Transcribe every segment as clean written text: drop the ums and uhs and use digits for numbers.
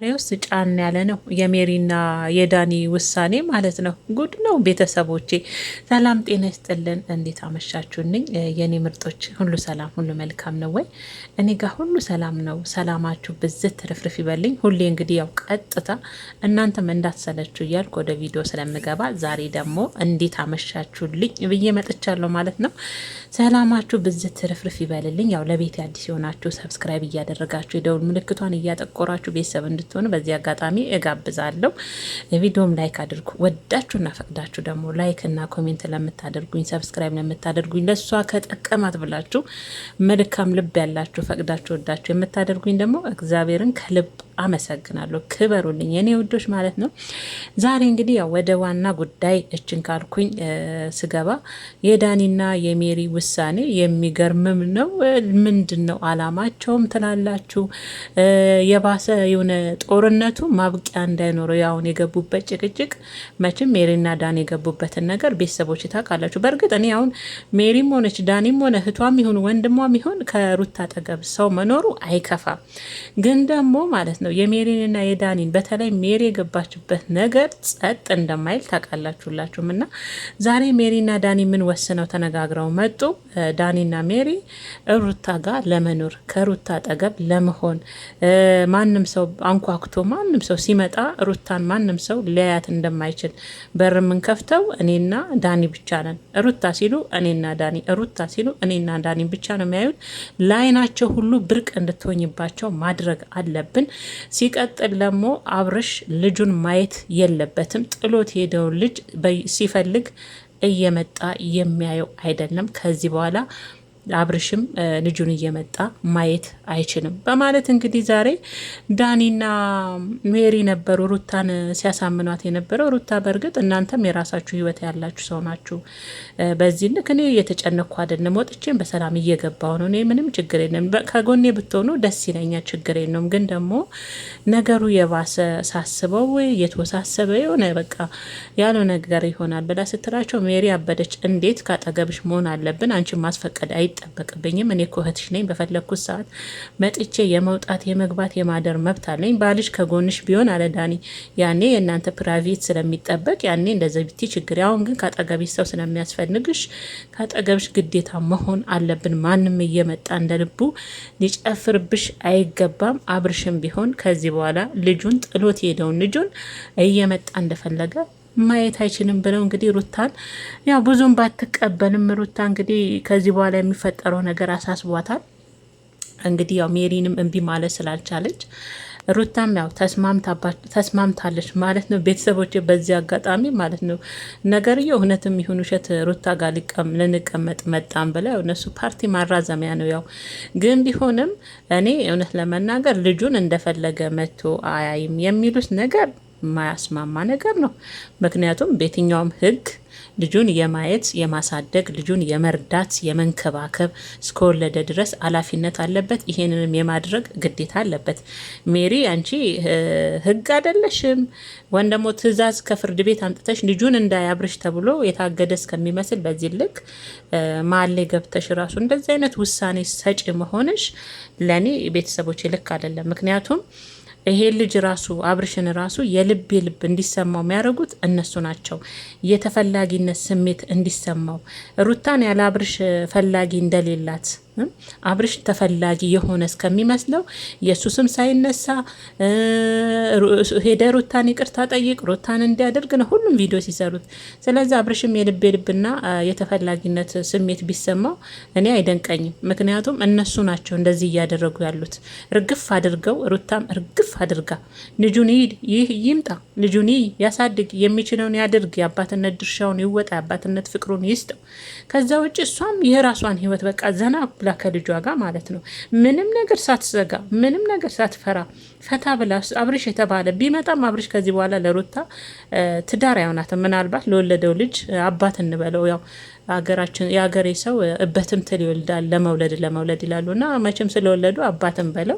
ውስጥ ጫን ያለ ነው የሜሪና የዳኒ ውሳኔ ማለት ነው። ጉድ ነው ቤተሰቦቼ። ሰላም ጤና ይስጥልን። እንዴት አመሻችሁልኝ የኔ ምርጦች? ሁሉ ሰላም ሁሉ መልካም ነው ወይ? እኔ ጋር ሁሉ ሰላም ነው። ሰላማችሁ ብዝት ትርፍርፍ ይበልኝ። ሁሌ እንግዲህ ያው ቀጥታ እናንተም እንዳትሰለችሁ እያልኩ ወደ ቪዲዮ ስለምገባ ዛሬ ደግሞ እንዴት አመሻችሁልኝ ብዬ መጥቻለሁ ማለት ነው። ሰላማችሁ ብዝት ትርፍርፍ ይበልልኝ። ያው ለቤት አዲስ የሆናችሁ ሰብስክራይብ እያደረጋችሁ የደውል ምልክቷን እያጠቆራችሁ ቤተሰብ እንድትሆኑ በዚህ አጋጣሚ እጋብዛለሁ። ቪዲዮም ላይክ አድርጉ። ወዳችሁና ፈቅዳችሁ ደግሞ ላይክ እና ኮሜንት ለምታደርጉኝ፣ ሰብስክራይብ ለምታደርጉኝ፣ ለእሷ ከጠቀማት ብላችሁ መልካም ልብ ያላችሁ ፈቅዳችሁ ወዳችሁ የምታደርጉኝ ደግሞ እግዚአብሔርን ከልብ አመሰግናለሁ። ክበሩልኝ የኔ ውዶች ማለት ነው። ዛሬ እንግዲህ ያው ወደ ዋና ጉዳይ እችን ካልኩኝ ስገባ የዳኒና የሜሪ ውሳኔ የሚገርምም ነው። ምንድን ነው አላማቸውም ትላላችሁ? የባሰ የሆነ ጦርነቱ ማብቂያ እንዳይኖረው ያሁን የገቡበት ጭቅጭቅ መቼም ሜሪና ዳኒ የገቡበትን ነገር ቤተሰቦች ታውቃላችሁ። በእርግጥ እኔ አሁን ሜሪም ሆነች ዳኒም ሆነ እህቷም ይሁን ወንድሟም ይሁን ከሩታ አጠገብ ሰው መኖሩ አይከፋም። ግን ደግሞ ማለት ነው የሜሪንና የዳኒን በተለይ ሜሪ የገባችበት ነገር ጸጥ እንደማይል ታውቃላችሁላችሁም። እና ዛሬ ሜሪና ዳኒ ምን ወስነው ተነጋግረው መጡ። ዳኒና ሜሪ ሩታ ጋር ለመኖር ከሩታ አጠገብ ለመሆን ማንም ሰው አንኳኩቶ ማንም ሰው ሲመጣ ሩታን ማንም ሰው ሊያያት እንደማይችል በር የምንከፍተው እኔና ዳኒ ብቻ ነን። ሩታ ሲሉ እኔና ዳኒ፣ ሩታ ሲሉ እኔና ዳኒ ብቻ ነው የሚያዩት። ለአይናቸው ሁሉ ብርቅ እንድትሆኝባቸው ማድረግ አለብን። ሲቀጥል ደግሞ አብርሽ ልጁን ማየት የለበትም። ጥሎት ሄደውን ልጅ ሲፈልግ እየመጣ የሚያየው አይደለም። ከዚህ በኋላ አብርሽም ልጁን እየመጣ ማየት አይችልም በማለት እንግዲህ ዛሬ ዳኒና ሜሪ ነበሩ ሩታን ሲያሳምኗት የነበረው። ሩታ በእርግጥ እናንተም የራሳችሁ ሕይወት ያላችሁ ሰው ናችሁ። በዚህ ልክ እኔ እየተጨነኩ አይደለም፣ ወጥቼም በሰላም እየገባው ነው። እኔ ምንም ችግር የለም፣ ከጎኔ ብትሆኑ ደስ ይለኛል፣ ችግር የለውም። ግን ደግሞ ነገሩ የባሰ ሳስበው የተወሳሰበ የሆነ በቃ ያለው ነገር ይሆናል ብላ ስትላቸው ሜሪ አበደች። እንዴት ካጠገብሽ መሆን አለብን አንቺን ማስፈቀድ አይጠበቅብኝም። እኔ እኮ እህትሽ ነኝ። በፈለግኩት ሰዓት መጥቼ የመውጣት የመግባት የማደር መብት አለኝ። ባልሽ ከጎንሽ ቢሆን አለ ዳኒ። ያኔ የእናንተ ፕራይቬት ስለሚጠበቅ ያኔ እንደዚህ ብቲ ችግር። አሁን ግን ካጠገብሽ ሰው ስለሚያስፈልግሽ ካጠገብሽ ግዴታ መሆን አለብን። ማንም እየመጣ እንደ ልቡ ሊጨፍርብሽ አይገባም። አብርሽም ቢሆን ከዚህ በኋላ ልጁን ጥሎት ሄደውን ልጁን እየመጣ እንደፈለገ ማየት አይችልም ብለው እንግዲህ ሩታን ያው ብዙም ባትቀበልም ሩታ እንግዲህ ከዚህ በኋላ የሚፈጠረው ነገር አሳስቧታል። እንግዲህ ያው ሜሪንም እምቢ ማለት ስላልቻለች ሩታም ያው ተስማምታለች ማለት ነው። ቤተሰቦች በዚህ አጋጣሚ ማለት ነው ነገርየው እውነትም ይሁን ውሸት ሩታ ጋር ልንቀመጥ መጣም ብለው እነሱ ፓርቲ ማራዘሚያ ነው። ያው ግን ቢሆንም እኔ እውነት ለመናገር ልጁን እንደፈለገ መጥቶ አያይም የሚሉት ነገር ማያስማማ ነገር ነው። ምክንያቱም በየትኛውም ሕግ ልጁን የማየት የማሳደግ ልጁን የመርዳት የመንከባከብ እስከወለደ ድረስ ኃላፊነት አለበት። ይሄንንም የማድረግ ግዴታ አለበት። ሜሪ አንቺ ሕግ አይደለሽም ወይም ደግሞ ትዕዛዝ ከፍርድ ቤት አምጥተሽ ልጁን እንዳያብርሽ ተብሎ የታገደ እስከሚመስል በዚህ ልክ መሀል ላይ ገብተሽ ራሱ እንደዚህ አይነት ውሳኔ ሰጪ መሆንሽ ለእኔ ቤተሰቦች ልክ አይደለም። ምክንያቱም ይሄ ልጅ ራሱ አብርሽን ራሱ የልብ እንዲሰማው የሚያደርጉት እነሱ ናቸው። የተፈላጊነት ስሜት እንዲሰማው ሩታን ያለ አብርሽ ፈላጊ እንደሌላት አብርሽ ተፈላጊ የሆነ እስከሚመስለው የእሱ ስም ሳይነሳ ሄደ ሩታን ይቅርታ ጠይቅ ሩታን እንዲያደርግ ነው ሁሉም ቪዲዮ ሲሰሩት። ስለዚህ አብርሽም የልብና የተፈላጊነት ስሜት ቢሰማው እኔ አይደንቀኝም። ምክንያቱም እነሱ ናቸው እንደዚህ እያደረጉ ያሉት። እርግፍ አድርገው ሩታም እርግፍ አድርጋ ልጁን ይምጣ ልጁን ያሳድግ የሚችለውን ያድርግ፣ የአባትነት ድርሻውን ይወጣ፣ የአባትነት ፍቅሩን ይስጠው። ከዛ ውጭ እሷም የራሷን ህይወት በቃ ዘና ብላ ከልጇ ጋር ማለት ነው ምንም ነገር ሳትዘጋ ምንም ነገር ሳትፈራ ፈታ ብላ አብርሽ የተባለ ቢመጣም አብርሽ ከዚህ በኋላ ለሩታ ትዳር አይሆናትም። ምናልባት ለወለደው ልጅ አባት እንበለው። ያው ሀገራችን የሀገሬ ሰው እበትም ትል ይወልዳል ለመውለድ ይላሉና መቼም ስለወለዱ አባትም በለው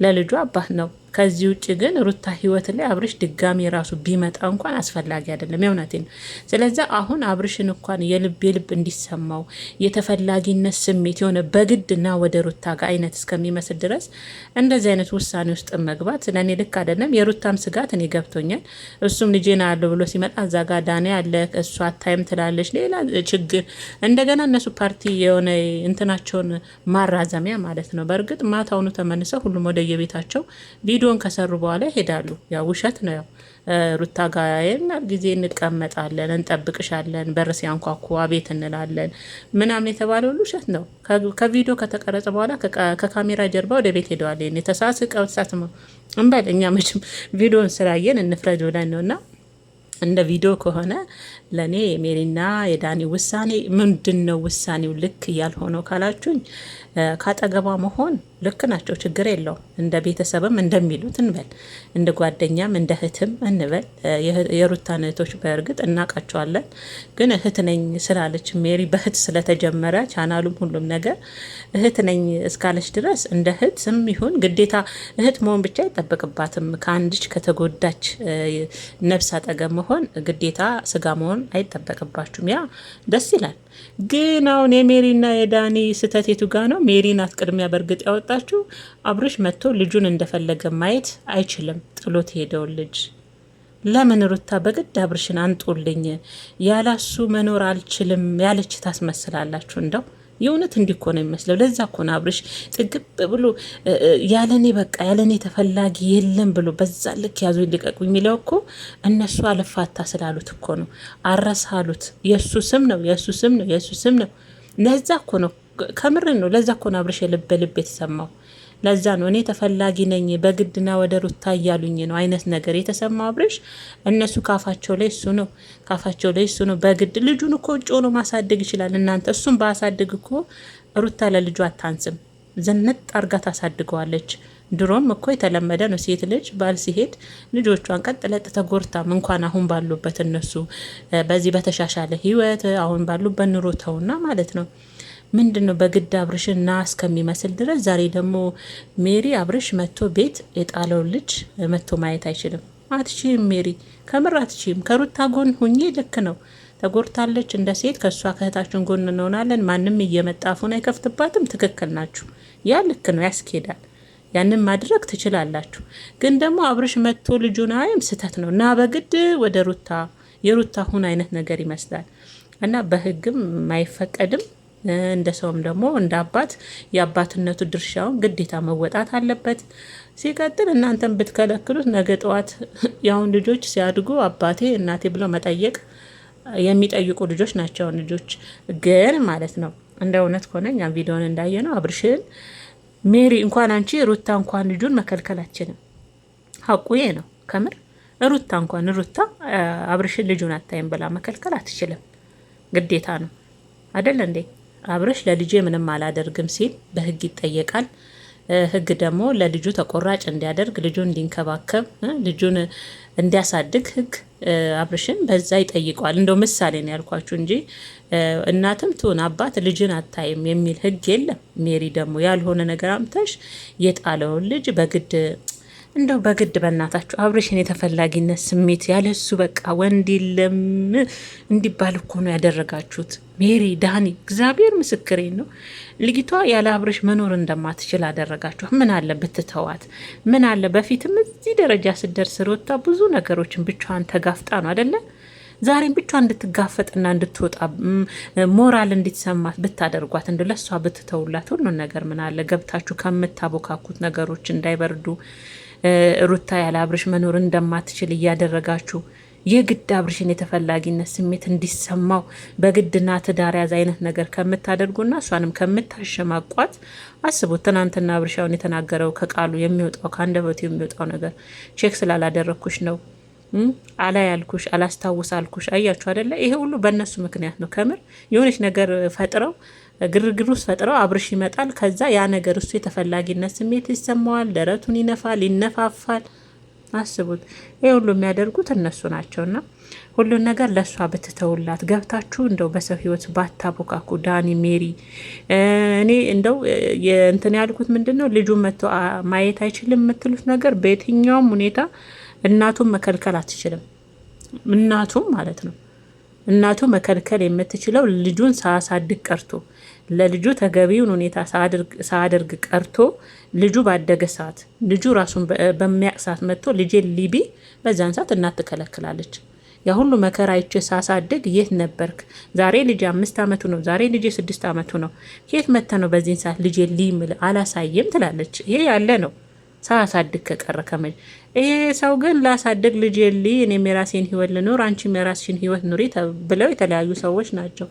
ለልጁ አባት ነው። ከዚህ ውጭ ግን ሩታ ህይወት ላይ አብርሽ ድጋሚ ራሱ ቢመጣ እንኳን አስፈላጊ አይደለም። የእውነቴ ነው። ስለዚህ አሁን አብርሽን እንኳን የልብ እንዲሰማው የተፈላጊነት ስሜት የሆነ በግድና ወደ ሩታ ጋር አይነት እስከሚመስል ድረስ እንደዚህ አይነት ውሳኔ ውስጥ መግባት ለእኔ ልክ አይደለም። የሩታም ስጋት እኔ ገብቶኛል። እሱም ልጄና ያለው ብሎ ሲመጣ እዛ ጋር ዳኔ አለ፣ እሷ አታይም ትላለች፣ ሌላ ችግር እንደገና እነሱ ፓርቲ የሆነ እንትናቸውን ማራዘሚያ ማለት ነው። በእርግጥ ማታውኑ ተመልሰው ሁሉም ወደ የቤታቸው ቪዲዮን ከሰሩ በኋላ ይሄዳሉ። ያው ውሸት ነው። ያው ሩታ ጋር ጊዜ እንቀመጣለን፣ እንጠብቅሻለን፣ በር ሲያንኳኩ አቤት እንላለን ምናምን የተባለ ሁሉ ውሸት ነው። ከቪዲዮ ከተቀረጸ በኋላ ከካሜራ ጀርባ ወደ ቤት ሄደዋል። የተሳስቀው ተሳስመው እንበል እኛ መቼም ቪዲዮን ስላየን እንፍረድ ብለን ነው። እና እንደ ቪዲዮ ከሆነ ለእኔ የሜሪና የዳኒ ውሳኔ ምንድን ነው? ውሳኔው ልክ ያልሆነው ካላችሁኝ ካጠገቧ መሆን ልክ ናቸው፣ ችግር የለው። እንደ ቤተሰብም እንደሚሉት እንበል፣ እንደ ጓደኛም እንደ እህትም እንበል። የሩታን እህቶች በእርግጥ እናውቃቸዋለን። ግን እህት ነኝ ስላለች ሜሪ በእህት ስለተጀመረ ቻናሉም ሁሉም ነገር እህት ነኝ እስካለች ድረስ እንደ እህትም ይሁን ግዴታ እህት መሆን ብቻ አይጠበቅባትም። ከአንድች ከተጎዳች ነፍስ አጠገብ መሆን ግዴታ ስጋ መሆን አይጠበቅባችሁም። ያ ደስ ይላል። ግን አሁን የሜሪና የዳኒ ስህተት የቱ ጋ ነው? ሜሪ ናት ቅድሚያ በእርግጥ ያወጣችሁ። አብርሽ መጥቶ ልጁን እንደፈለገ ማየት አይችልም። ጥሎት ሄደውን ልጅ ለምን ሩታ በግድ አብርሽን አንጡልኝ ያላሱ መኖር አልችልም ያለች ታስመስላላችሁ? እንደው የእውነት እንዲህ እኮ ነው የሚመስለው። ለዛ እኮ ነው አብርሽ ጥግብ ብሎ ያለኔ በቃ ያለኔ ተፈላጊ የለም ብሎ በዛ ልክ ያዙ ይልቀቁ የሚለው እኮ እነሱ አልፋታ ስላሉት እኮ ነው። አረሳሉት። የእሱ ስም ነው የእሱ ስም ነው የእሱ ስም ነው። ለዛ እኮ ነው ከምርን ነው። ለዛ እኮ ነው አብርሽ የልብ የተሰማው። ለዛ ነው እኔ ተፈላጊ ነኝ በግድና ወደ ሩታ እያሉኝ ነው አይነት ነገር የተሰማው አብርሽ። እነሱ ካፋቸው ላይ እሱ ነው ካፋቸው ላይ እሱ ነው በግድ ልጁን እኮ ውጭ ሆኖ ማሳደግ ይችላል። እናንተ እሱም ባሳድግ እኮ ሩታ ለልጁ አታንስም፣ ዘነጥ አርጋ ታሳድገዋለች። ድሮም እኮ የተለመደ ነው ሴት ልጅ ባል ሲሄድ ልጆቿን ቀጥ ለጥ ተጎርታም እንኳን አሁን ባሉበት እነሱ በዚህ በተሻሻለ ህይወት አሁን ባሉበት ኑሮ ተውና ማለት ነው። ምንድን ነው በግድ አብርሽን ና እስከሚመስል ድረስ። ዛሬ ደግሞ ሜሪ አብርሽ መጥቶ ቤት የጣለውን ልጅ መጥቶ ማየት አይችልም። አትችም ሜሪ፣ ከምር አትችም። ከሩታ ጎን ሁኜ ልክ ነው ተጎድታለች እንደ ሴት። ከእሷ ከእህታችን ጎን እንሆናለን። ማንም እየመጣ አፉን አይከፍትባትም። ትክክል ናችሁ። ያ ልክ ነው፣ ያስኬዳል። ያንን ማድረግ ትችላላችሁ። ግን ደግሞ አብርሽ መጥቶ ልጁን አይም ስተት ነው እና በግድ ወደ ሩታ የሩታ ሁን አይነት ነገር ይመስላል እና በህግም አይፈቀድም። እንደ ሰውም ደግሞ እንደ አባት የአባትነቱ ድርሻውን ግዴታ መወጣት አለበት። ሲቀጥል እናንተን ብትከለክሉት ነገ ጠዋት ያሁን ልጆች ሲያድጉ አባቴ እናቴ ብለው መጠየቅ የሚጠይቁ ልጆች ናቸው። ልጆች ግን ማለት ነው እንደ እውነት ከሆነ እኛ ቪዲዮን እንዳየ ነው አብርሽን ሜሪ እንኳን አንቺ ሩታ እንኳን ልጁን መከልከል አትችልም። ሀቁ ይሄ ነው። ከምር ሩታ እንኳን ሩታ አብርሽን ልጁን አታይም ብላ መከልከል አትችልም። ግዴታ ነው አይደል እንዴ? አብርሽ ለልጄ ምንም አላደርግም ሲል በህግ ይጠየቃል። ህግ ደግሞ ለልጁ ተቆራጭ እንዲያደርግ ልጁን እንዲንከባከብ ልጁን እንዲያሳድግ ህግ አብርሽን በዛ ይጠይቀዋል። እንደው ምሳሌ ነው ያልኳችሁ እንጂ እናትም ትሁን አባት ልጅን አታይም የሚል ህግ የለም። ሜሪ ደግሞ ያልሆነ ነገር አምተሽ የጣለውን ልጅ በግድ እንደው በግድ በእናታችሁ አብርሽን የተፈላጊነት ስሜት ያለሱ በቃ ወንድ የለም እንዲባል እኮ ነው ያደረጋችሁት። ሜሪ ዳኒ፣ እግዚአብሔር ምስክሬ ነው። ልጅቷ ያለ አብርሽ መኖር እንደማትችል አደረጋችሁ። ምን አለ ብትተዋት? ምን አለ በፊትም እዚህ ደረጃ ስደርስ ሩታ ብዙ ነገሮችን ብቻዋን ተጋፍጣ ነው አይደለ? ዛሬም ብቻ እንድትጋፈጥና እንድትወጣ ሞራል እንድትሰማት ብታደርጓት፣ እንደ ለሷ ብትተውላት ሁሉን ነገር ምን አለ ገብታችሁ ከምታቦካኩት ነገሮች እንዳይበርዱ ሩታ ያለ አብርሽ መኖር እንደማትችል እያደረጋችሁ የግድ አብርሽን የተፈላጊነት ስሜት እንዲሰማው በግድና ትዳር ያዝ አይነት ነገር ከምታደርጉና እሷንም ከምታሸማቋት አስቡት። ትናንትና አብርሻውን የተናገረው ከቃሉ የሚወጣው ከአንደበቱ የሚወጣው ነገር ቼክ ስላላደረግኩሽ ነው አላይ ያልኩሽ አላስታውስ አልኩሽ። አያችሁ አይደለ? ይሄ ሁሉ በእነሱ ምክንያት ነው። ከምር የሆነች ነገር ፈጥረው ግርግር ውስጥ ፈጥረው አብርሽ ይመጣል። ከዛ ያ ነገር እሱ የተፈላጊነት ስሜት ይሰማዋል፣ ደረቱን ይነፋል፣ ይነፋፋል። አስቡት። ይሄ ሁሉ የሚያደርጉት እነሱ ናቸውና ሁሉን ነገር ለእሷ ብትተውላት ገብታችሁ እንደው በሰው ህይወት ባታቦካኩ። ዳኒ ሜሪ፣ እኔ እንደው እንትን ያልኩት ምንድን ነው ልጁ መጥቶ ማየት አይችልም የምትሉት ነገር በየትኛውም ሁኔታ እናቱን መከልከል አትችልም። እናቱም ማለት ነው እናቱ መከልከል የምትችለው ልጁን ሳያሳድግ ቀርቶ ለልጁ ተገቢውን ሁኔታ ሳያደርግ ቀርቶ ልጁ ባደገ ሰዓት ልጁ ራሱን በሚያቅ ሰዓት መጥቶ ልጄ ሊቢ በዛን ሰዓት እናት ትከለክላለች። ያ ሁሉ መከራ አይቼ ሳሳድግ የት ነበርክ? ዛሬ ልጄ 5 ዓመቱ ነው። ዛሬ ልጄ 6 ዓመቱ ነው። የት መተ ነው በዚህን ሰዓት ልጄ ሊምል አላሳየም ትላለች። ይሄ ያለ ነው ሳያሳድግ ከቀረ ከመ ይሄ ሰው ግን ላሳድግ ልጄ እኔም የራሴን ህይወት ልኖር አንቺም የራስሽን ህይወት ኑሪ ብለው የተለያዩ ሰዎች ናቸው።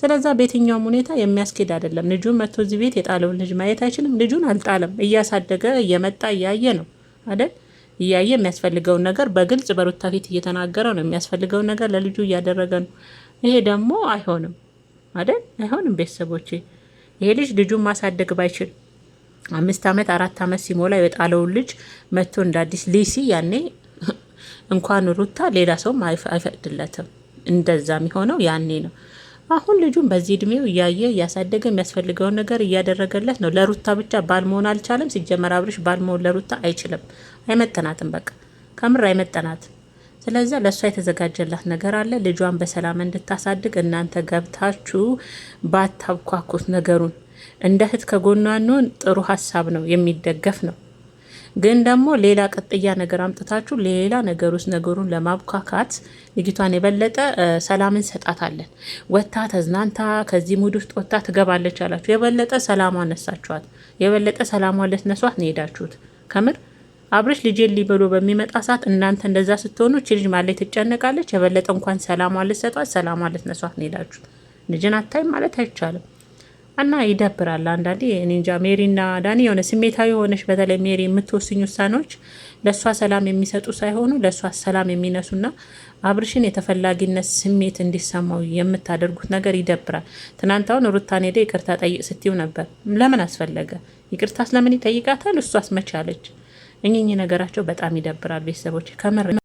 ስለዛ በየትኛውም ሁኔታ የሚያስኬድ አይደለም። ልጁን መጥቶ እዚህ ቤት የጣለውን ልጅ ማየት አይችልም። ልጁን አልጣለም። እያሳደገ እየመጣ እያየ ነው አይደል? እያየ የሚያስፈልገውን ነገር በግልጽ በሩታ ፊት እየተናገረ ነው። የሚያስፈልገውን ነገር ለልጁ እያደረገ ነው። ይሄ ደግሞ አይሆንም አይደል? አይሆንም። ቤተሰቦቼ ይሄ ልጅ ልጁን ማሳደግ ባይችል 5 ዓመት 4 ዓመት ሲሞላ የጣለውን ልጅ መጥቶ እንደ አዲስ ሊሲ ያኔ እንኳን ሩታ ሌላ ሰውም አይፈቅድለትም። እንደዛ የሚሆነው ያኔ ነው። አሁን ልጁን በዚህ እድሜው እያየ እያሳደገ የሚያስፈልገውን ነገር እያደረገለት ነው። ለሩታ ብቻ ባል መሆን አልቻለም። ሲጀመር አብርሽ ባል መሆን ለሩታ አይችልም። አይመጠናትም። በቃ ከምር አይመጠናትም። ስለዚህ ለእሷ የተዘጋጀላት ነገር አለ። ልጇን በሰላም እንድታሳድግ እናንተ ገብታችሁ ባታብኳኩት ነገሩን እንደ እህት ከጎኗ እንሆን። ጥሩ ሀሳብ ነው፣ የሚደገፍ ነው። ግን ደግሞ ሌላ ቅጥያ ነገር አምጥታችሁ ሌላ ነገር ውስጥ ነገሩን ለማብካካት ልጅቷን የበለጠ ሰላምን ሰጣታለን። ወታ ተዝናንታ ከዚህ ሙድ ውስጥ ወታ ትገባለች አላችሁ። የበለጠ ሰላሟን ነሳችኋት። የበለጠ ሰላሟን ልትነሷት ነው ሄዳችሁት። ከምር አብርሽ ልጄን ሊበሎ በሚመጣ ሰዓት እናንተ እንደዛ ስትሆኑ እቺ ልጅ ማለት ትጨነቃለች። የበለጠ እንኳን ሰላሟን ልትሰጧት፣ ሰላሟን ልትነሷት ነው ሄዳችሁት። ልጅን አታይም ማለት አይቻልም። እና ይደብራል አንዳንዴ። እኔ እንጃ ሜሪና ዳኒ የሆነ ስሜታዊ ሆነሽ በተለይ ሜሪ የምትወስኙ ውሳኔዎች ለእሷ ሰላም የሚሰጡ ሳይሆኑ ለእሷ ሰላም የሚነሱና አብርሽን የተፈላጊነት ስሜት እንዲሰማው የምታደርጉት ነገር ይደብራል። ትናንታውን ሩታን ሄደ ይቅርታ ጠይቅ ስትይው ነበር። ለምን አስፈለገ? ይቅርታ ስለምን ይጠይቃታል? እሷ አስመቻለች። እኚህ ነገራቸው በጣም ይደብራል ቤተሰቦች ከምር